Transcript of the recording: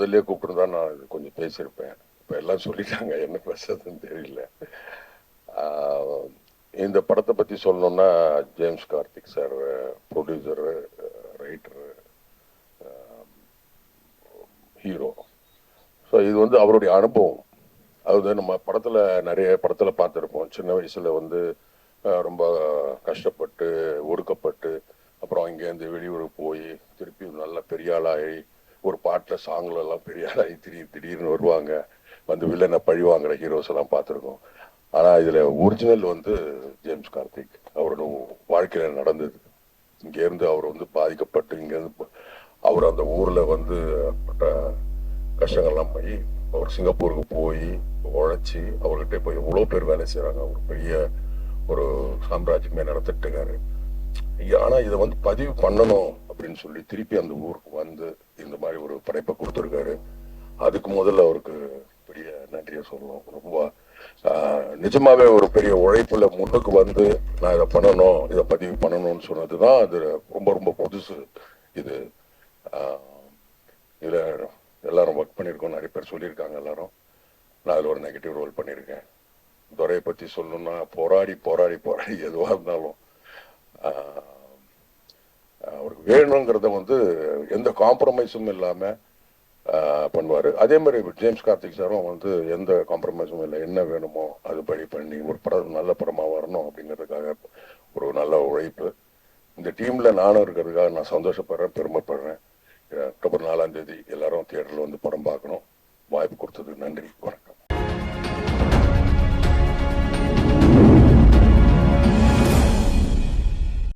முதல்ல கூப்பிட்டுருந்தா நான் கொஞ்சம் பேசியிருப்பேன். இப்போ எல்லாம் சொல்லிட்டாங்க, என்ன பேசுறதுன்னு தெரியல. இந்த படத்தை பற்றி சொல்லணும்னா James Karthik sir producer, writer, hero. So இது வந்து அவருடைய அனுபவம். அது நம்ம படத்தில் நிறைய படத்தில் பார்த்துருப்போம். சின்ன வயசில் வந்து ரொம்ப கஷ்டப்பட்டு ஒடுக்கப்பட்டு அப்புறம் இங்கேருந்து வெளியூருக்கு போய் திருப்பி நல்ல பெரிய ஆளாகி ஒரு பாட்டில் சாங்கில் எல்லாம் பெரிய ஆளாகி திடீர்னு வருவாங்க, வந்து வில்லனை பழி வாங்குற ஹீரோஸ் எல்லாம் பார்த்துருக்கோம். ஆனால் இதில் ஒரிஜினல் வந்து ஜேம்ஸ் கார்த்திக் அவரோட வாழ்க்கையில் நடந்தது. இங்கேருந்து அவர் வந்து பாதிக்கப்பட்டு இங்கேருந்து அவர் அந்த ஊரில் வந்து பட்ட கஷ்டங்கள்லாம் போய் அவர் சிங்கப்பூருக்கு போய் உழைச்சி அவர்கிட்ட போய் எவ்வளோ பேர் வேலை செய்கிறாங்க. ஒரு பெரிய ஒரு சாம்ராஜ்யமே நடத்திட்டு இருக்காரு. ஆனால் இதை வந்து பதிவு பண்ணணும் அப்படின்னு சொல்லி திருப்பி அந்த ஊருக்கு வந்து இந்த மாதிரி ஒரு படைப்பை கொடுத்துருக்காரு. அதுக்கு முதல்ல அவருக்கு பெரிய நன்றியை சொல்லணும். ரொம்ப நிஜமாவே ஒரு பெரிய உழைப்புல முன்னுக்கு வந்து நான் இதை பண்ணணும், இதை பதிவு பண்ணணும்னு சொன்னதுதான் அது ரொம்ப ரொம்ப புதுசு. இது இதுல எல்லாரும் ஒர்க் பண்ணியிருக்கோம், நிறைய பேர் சொல்லியிருக்காங்க எல்லாரும். நான் அதில் ஒரு நெகட்டிவ் ரோல் பண்ணியிருக்கேன். துறையை பற்றி சொல்லணும்னா போராடி போராடி போராடி எதுவாக இருந்தாலும் அவருக்கு வேணுங்கிறத வந்து எந்த காம்ப்ரமைஸும் இல்லாமல் பண்ணுவார். அதே மாதிரி ஜேம்ஸ் கார்த்திக் சாரும் வந்து எந்த காம்ப்ரமைஸும் இல்லை, என்ன வேணுமோ அதுபடி பண்ணி ஒரு படம் நல்ல படமாக வரணும் அப்படிங்கிறதுக்காக ஒரு நல்ல உழைப்பு. இந்த டீமில் நானும் இருக்கிறதுக்காக நான் சந்தோஷப்படுறேன், பெருமைப்படுறேன். அக்டோபர் 4 எல்லாரும் தியேட்டரில் வந்து படம் பார்க்கணும். வாய்ப்பு கொடுத்ததுக்கு நன்றி. வணக்கம்.